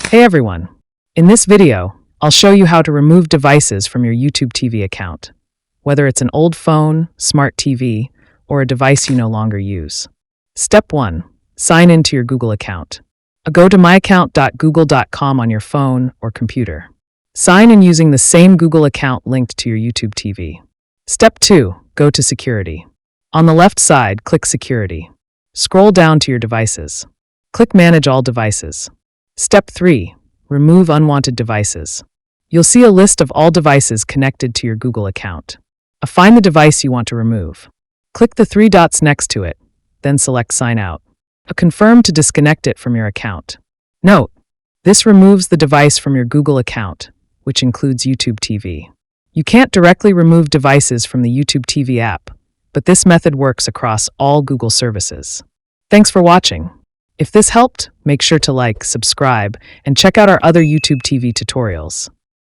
Hey everyone! In this video, I'll show you how to remove devices from your YouTube TV account, whether it's an old phone, smart TV, or a device you no longer use. Step 1. Sign into your Google account. Go to myaccount.google.com on your phone or computer. Sign in using the same Google account linked to your YouTube TV. Step 2. Go to Security. On the left side, click Security. Scroll down to your devices. Click Manage All Devices. Step 3. Remove unwanted devices. You'll see a list of all devices connected to your Google account. Find the device you want to remove. Click the 3 dots next to it, then select Sign Out. Confirm to disconnect it from your account. Note, this removes the device from your Google account, which includes YouTube TV. You can't directly remove devices from the YouTube TV app, but this method works across all Google services. Thanks for watching. If this helped, make sure to like, subscribe, and check out our other YouTube TV tutorials.